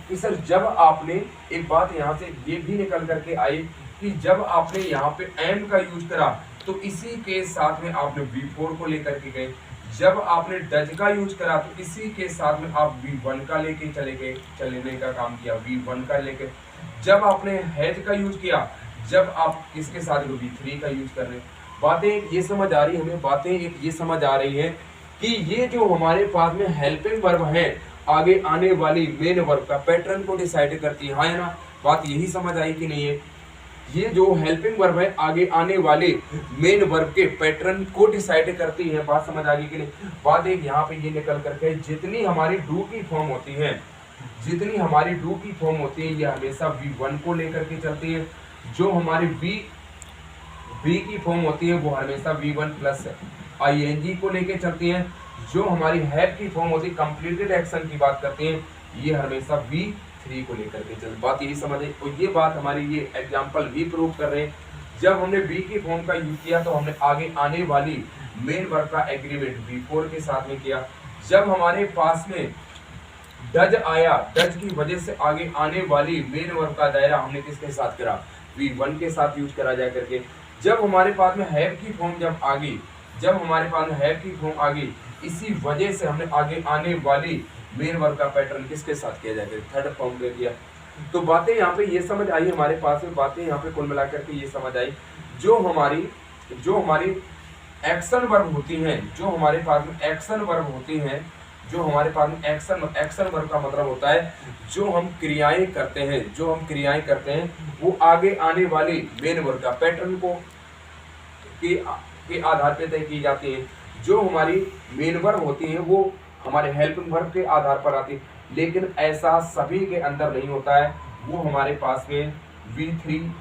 कि सर जब आपने, एक बात यहाँ से ये भी निकल करके आई कि जब आपने यहाँ पे एम का यूज करा तो इसी के साथ में आपने V4 को लेकर के गए, जब आपने डज का यूज करा तो इसी के साथ में आप V1 का लेके चलने का काम किया, V1 का लेके, जब आपने हैज का यूज किया, जब आप किसके साथ V3 का यूज कर रहे हैं। बातें ये समझ आ रही हमें, बातें एक ये समझ आ रही है कि ये जो हमारे पास में हेल्पिंग वर्ब है आगे आने वाली मेन वर्ब का पैटर्न को डिसाइड करती है, हाँ है ना, बात यही समझ आई कि नहीं है। ये जो हेल्पिंग वर्ब है आगे आने वाले मेन वर्ब के पैटर्न को डिसाइड करती है, बात समझ आ गई कि नहीं। बात एक यहाँ पे ये निकल करके जितनी हमारी डू की फॉर्म होती है, जितनी हमारी डू की फॉर्म होती है ये हमेशा V1 को लेकर के चलती है, जो हमारी बी की फॉर्म होती है वो हमेशा V1 प्लस ing को लेके चलती है, जो हमारी हैव की फॉर्म होती है कंप्लीटेड एक्शन की बात करते हैं ये हमेशा V3 को लेकर के चलती। बात यही समझे, तो ये बात हमारी ये एग्जांपल भी प्रूव कर रहे हैं। जब हमने बी की फॉर्म का यूज किया तो हमने आगे आने वाली मेन वर्ब का एग्रीमेंट V4 के साथ में किया। जब हमारे पास में डज आया, डज की वजह से आगे आने वाली मेन वर्ब का दायरा हमने किसके साथ करा, V1 के साथ यूज करा जा करके। जब हमारे पास में हैव की फॉर्म जब आ गई, जब हमारे पास में हैव की फॉर्म आ गई, इसी वजह से हमने आगे आने वाली मेन वर्ब का पैटर्न किसके साथ किया जाएगा, थर्ड फॉर्म में किया। तो बातें यहाँ पे ये समझ आई हमारे पास में, बातें यहाँ पे कुल मिलाकर के ये समझ आई जो हमारी एक्शन वर्ब होती हैं, जो हमारे पास में एक्शन वर्ब होती हैं, जो हमारे पास में एक्शन वर्ब का मतलब होता है जो हम क्रियाएं करते हैं, जो हम क्रियाएं करते हैं वो आगे आने वाली मेन वर्ब का पैटर्न को के आधार पे तय की जाती है। जो हमारी मेन वर्ब होती है वो हमारे हेल्पिंग वर्ब के आधार पर आती है, लेकिन ऐसा सभी के अंदर नहीं होता है। वो हमारे पास में V3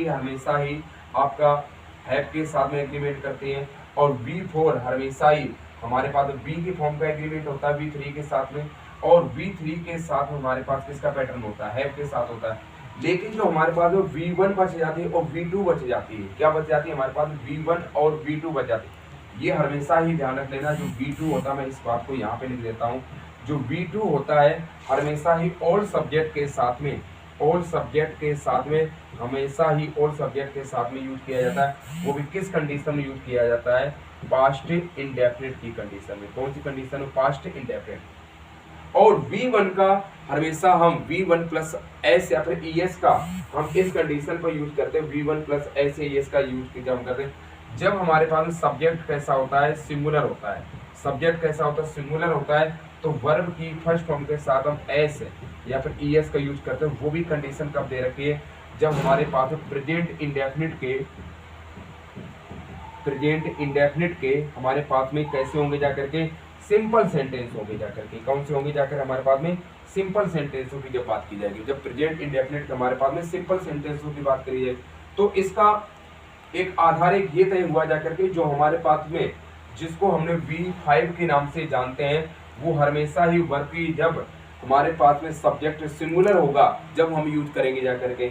हमेशा ही आपका हैव के साथ में एग्रीमेंट करती है, और V4 हमेशा ही हमारे पास बी की फॉर्म का एग्रीमेंट होता है V3 के साथ में, और V3 के साथ हमारे पास किसका पैटर्न होता है, हैव के साथ होता है। लेकिन जो हमारे पास में V1 बच जाती है और V2 बच जाती है, क्या बच जाती है हमारे पास V1 और V2 बच जाती है। ये हमेशा ही ध्यान रख लेना, जो V2 होता है, मैं इस बात को यहाँ पे लिख देता हूँ, जो V2 होता है हमेशा ही ऑल सब्जेक्ट के साथ में, हमेशा ही ऑल सब्जेक्ट के साथ में यूज किया जाता है। वो भी किस कंडीशन में यूज किया जाता है, पास्ट इंडेफिनिट की कंडीशन में। कौन सी कंडीशन में, पास्ट इंडेफिनिट। और V1 का हमेशा हम V1 प्लस एस या फिर ES का हम इस कंडीशन पर यूज करते हैं, V1 प्लस एस या ES का यूज जब हम करते हैं जब हमारे पास सब्जेक्ट कैसा होता है, सिंगुलर होता है। सब्जेक्ट कैसा होता है, सिंगुलर होता है, तो वर्ब की फर्स्ट फॉर्म के साथ हम एस या फिर ES का यूज करते हैं। वो भी कंडीशन कब दे रखी है, जब हमारे पास प्रेजेंट इंडेफिनिट के हमारे पास में कैसे होंगे जाकर के, सिंपल सेंटेंस होंगे जाकर के। कौन से होंगे जाकर हमारे पास में, सिंपल सेंटेंसों की जब बात की जाएगी, जब प्रेजेंट इंडेफिनिट हमारे पास में सिंपल सेंटेंसों की बात करी जाएगी, तो इसका एक आधार एक ये तय हुआ जाकर के जो हमारे पास में जिसको हमने V5 के नाम से जानते हैं, वो हमेशा ही वर्ब की जब हमारे पास में सब्जेक्ट सिंगुलर होगा जब हम यूज करेंगे जाकर के,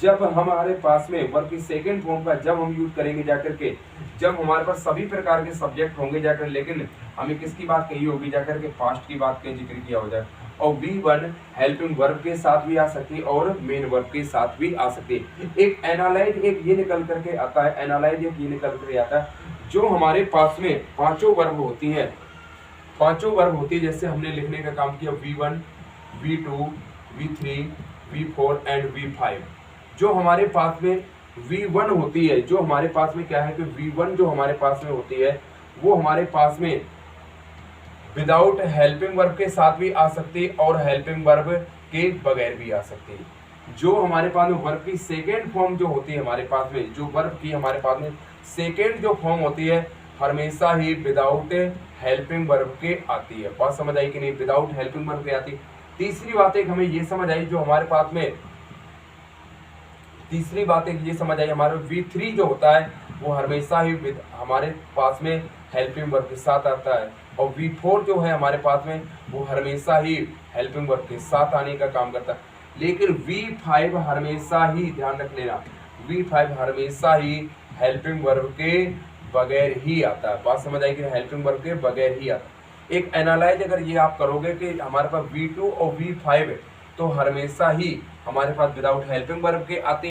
जब हमारे पास में वर्ब की सेकंड फॉर्म का जब हम यूज करेंगे जाकर के, जब हमारे पास सभी प्रकार के सब्जेक्ट होंगे जाकर, लेकिन हमें किसकी बात कही होगी जाकर के, पास्ट की बात का जिक्र किया हो जाए। और V1 हेल्पिंग वर्ब के साथ भी आ सकती है और मेन वर्ब के साथ भी आ सकती है। एक एनालाइज एक ये निकल करके आता है, एनालाइज एक ये निकल करके आता है, जो हमारे पास में पांचों वर्ब होती है, जैसे हमने लिखने का काम किया V1, V2, V3, V4 and V5। जो हमारे पास में V1 होती है, जो हमारे पास में क्या है कि V1 जो हमारे पास में होती है वो हमारे पास में विदाउट हेल्पिंग वर्ब के साथ भी आ सकती है और हेल्पिंग वर्ब के बगैर भी आ सकती है। जो हमारे पास में वर्ब की सेकेंड फॉर्म जो होती है हमारे पास में, जो वर्ब की हमारे पास में सेकेंड जो फॉर्म होती है हमेशा ही विदाउट हेल्पिंग वर्ब के आती है। बात समझ आई कि नहीं, विदाउट हेल्पिंग वर्ब के आती है। तीसरी बात एक हमें ये समझ आई, जो हमारे पास में तीसरी बात एक ये समझ आई, हमारे V3 जो होता है वो हमेशा ही हमारे पास में हेल्पिंग वर्ब के साथ आता है, और V4 जो है हमारे पास में वो हमेशा ही हेल्पिंग वर्ब के साथ आने का काम करता है। लेकिन V5 हमेशा ही, ध्यान रख लेना, V5 हमेशा ही हेल्पिंग वर्ब के बगैर ही आता है। बात समझ आई कि हेल्पिंग वर्ब के बगैर ही आता है। एक एनालाइज अगर ये आप करोगे कि हमारे पास V2 और V5 है, तो हमेशा ही हमारे पास विदाउट हेल्पिंग वर्ब के आते हैं।